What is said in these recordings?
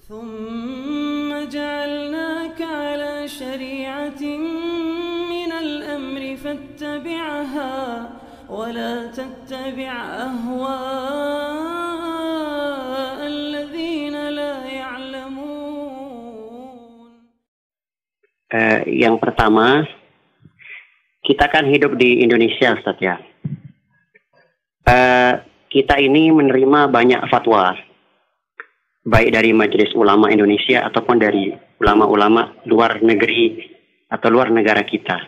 ثم جعلناك على شريعة من الأمر فاتبعها ولا تتبع أهواء الذين لا يعلمون. Yang pertama, kita kan hidup di Indonesia, Ustaz ya. Kita ini menerima banyak fatwa, baik dari Majelis Ulama Indonesia ataupun dari ulama-ulama luar negeri atau luar negara kita.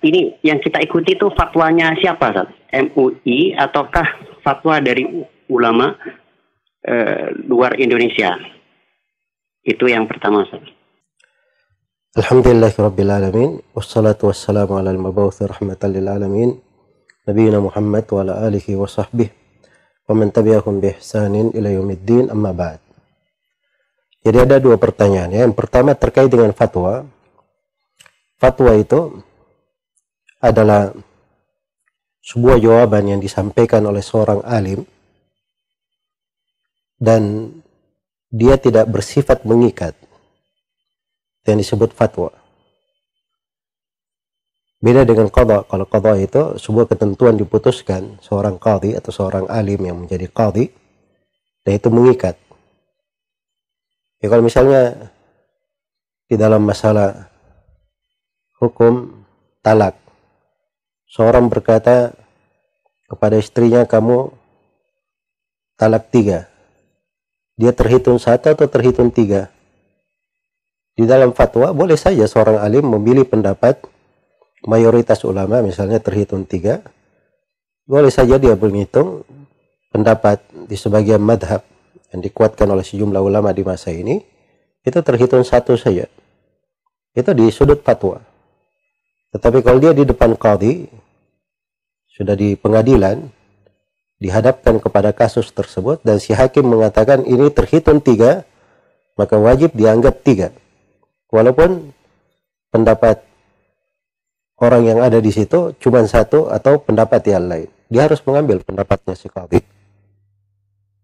Ini yang kita ikuti itu fatwanya siapa, Ustaz? MUI ataukah fatwa dari ulama luar Indonesia? Itu yang pertama, Ustaz. Alhamdulillahirrabbilalamin. Wassalatu wassalamu ala al-mabawthi rahmatan lil alamin, Nabiina Muhammad wa ala alihi wa sahbihi wa man tabi'ahum bi ihsanin ila yaumiddin, amma ba'd. Jadi ada dua pertanyaan ya. Yang pertama terkait dengan fatwa. Fatwa itu adalah sebuah jawaban yang disampaikan oleh seorang alim dan dia tidak bersifat mengikat, yang disebut fatwa. Beda dengan qadha. Kalau qadha itu sebuah ketentuan diputuskan seorang qadhi atau seorang alim yang menjadi qadhi, dan itu mengikat. Ya, kalau misalnya di dalam masalah hukum talak, seorang berkata kepada istrinya, kamu talak 3, dia terhitung 1 atau terhitung 3? Di dalam fatwa boleh saja seorang alim memilih pendapat mayoritas ulama, misalnya terhitung 3. Boleh saja dia menghitung pendapat di sebagian madhab yang dikuatkan oleh sejumlah ulama di masa ini, itu terhitung 1 saja. Itu di sudut fatwa. Tetapi kalau dia di depan qadhi, sudah di pengadilan, dihadapkan kepada kasus tersebut, dan si hakim mengatakan ini terhitung 3, maka wajib dianggap 3. Walaupun pendapat orang yang ada di situ cuma 1 atau pendapat yang lain, dia harus mengambil pendapatnya si qadhi.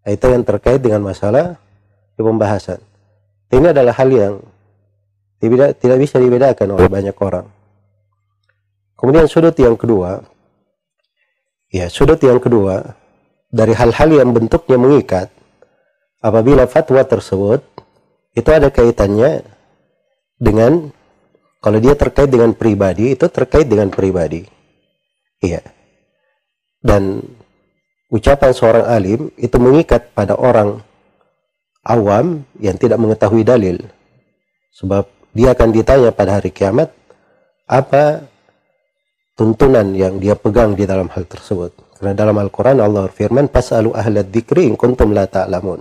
Itu yang terkait dengan masalah di pembahasan. Ini adalah hal yang tidak bisa dibedakan oleh banyak orang. Kemudian sudut yang kedua, dari hal-hal yang bentuknya mengikat, apabila fatwa tersebut itu ada kaitannya dengan, kalau dia terkait dengan pribadi, itu terkait dengan pribadi. Iya. Dan ucapan seorang alim itu mengikat pada orang awam yang tidak mengetahui dalil. Sebab dia akan ditanya pada hari kiamat, apa tuntunan yang dia pegang di dalam hal tersebut. Karena dalam Al-Quran Allah firman, Fas'alu ahlad dzikri in kuntum la ta'lamun.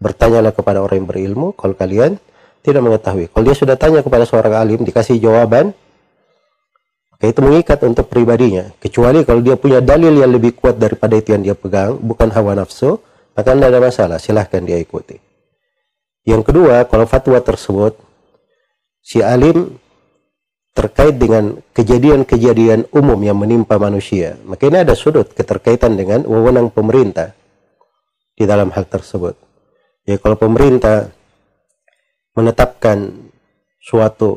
Bertanyalah kepada orang yang berilmu kalau kalian tidak mengetahui. Kalau dia sudah tanya kepada seorang alim, dikasih jawaban, maka itu mengikat untuk pribadinya. Kecuali kalau dia punya dalil yang lebih kuat daripada itu yang dia pegang, bukan hawa nafsu, maka tidak ada masalah, silahkan dia ikuti. Yang kedua, kalau fatwa tersebut, si alim terkait dengan kejadian-kejadian umum yang menimpa manusia, maka ini ada sudut keterkaitan dengan wewenang pemerintah di dalam hal tersebut. Ya, kalau pemerintah menetapkan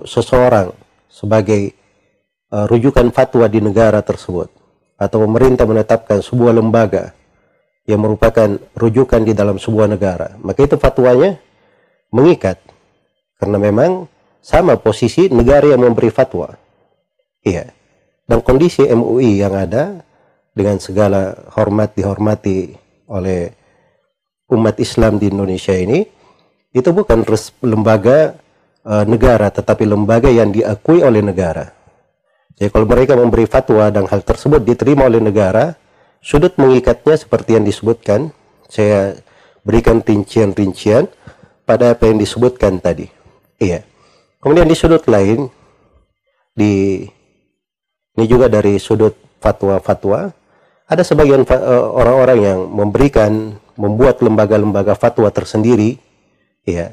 seseorang sebagai rujukan fatwa di negara tersebut, atau pemerintah menetapkan sebuah lembaga yang merupakan rujukan di dalam sebuah negara, maka itu fatwanya mengikat, karena memang sama posisi negara yang memberi fatwa. Iya. Dan kondisi MUI yang ada, dengan segala hormat dihormati oleh umat Islam di Indonesia ini, itu bukan lembaga negara, tetapi lembaga yang diakui oleh negara. Jadi kalau mereka memberi fatwa dan hal tersebut diterima oleh negara, sudut mengikatnya seperti yang disebutkan, saya berikan rincian-rincian pada apa yang disebutkan tadi. Iya. Kemudian di sudut lain, ini juga dari sudut fatwa-fatwa, ada sebagian orang-orang yang membuat lembaga-lembaga fatwa tersendiri. Ya,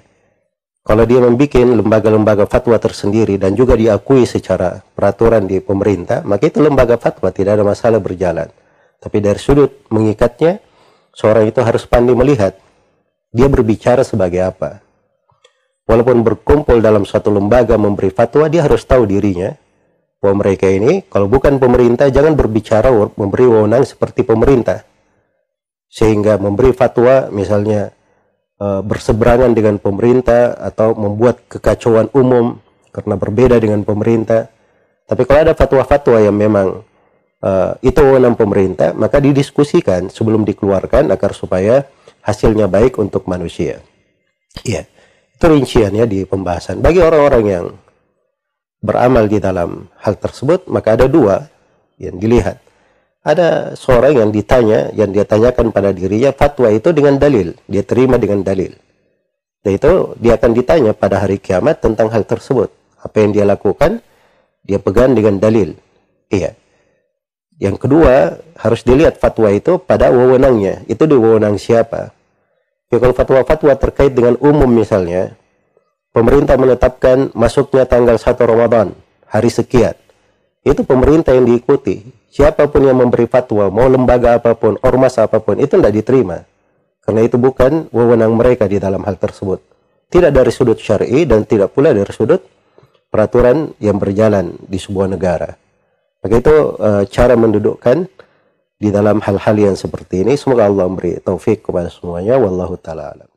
kalau dia membuat lembaga-lembaga fatwa tersendiri dan juga diakui secara peraturan di pemerintah, maka itu lembaga fatwa, tidak ada masalah berjalan. Tapi dari sudut mengikatnya, seorang itu harus pandai melihat dia berbicara sebagai apa. Walaupun berkumpul dalam suatu lembaga memberi fatwa, dia harus tahu dirinya bahwa mereka ini kalau bukan pemerintah jangan berbicara memberi wewenang seperti pemerintah, sehingga memberi fatwa misalnya berseberangan dengan pemerintah atau membuat kekacauan umum karena berbeda dengan pemerintah. Tapi kalau ada fatwa-fatwa yang memang itu wewenang pemerintah, maka didiskusikan sebelum dikeluarkan agar supaya hasilnya baik untuk manusia. Iya, itu rinciannya di pembahasan. Bagi orang-orang yang beramal di dalam hal tersebut, maka ada dua yang dilihat. Ada seorang yang ditanya, yang dia tanyakan pada dirinya fatwa itu dengan dalil, dia terima dengan dalil. Dan itu dia akan ditanya pada hari kiamat tentang hal tersebut. Apa yang dia lakukan, dia pegang dengan dalil. Iya. Yang kedua, harus dilihat fatwa itu pada wewenangnya. Itu di wewenang siapa? Ya, kalau fatwa-fatwa terkait dengan umum misalnya, pemerintah menetapkan masuknya tanggal 1 Ramadan, hari sekian. Itu pemerintah yang diikuti. Siapapun yang memberi fatwa, mau lembaga apapun, ormas apapun, itu tidak diterima. Karena itu bukan wewenang mereka di dalam hal tersebut. Tidak dari sudut syar'i dan tidak pula dari sudut peraturan yang berjalan di sebuah negara. Maka itu cara mendudukkan di dalam hal-hal yang seperti ini. Semoga Allah memberi taufik kepada semuanya. Wallahu ta'ala alam.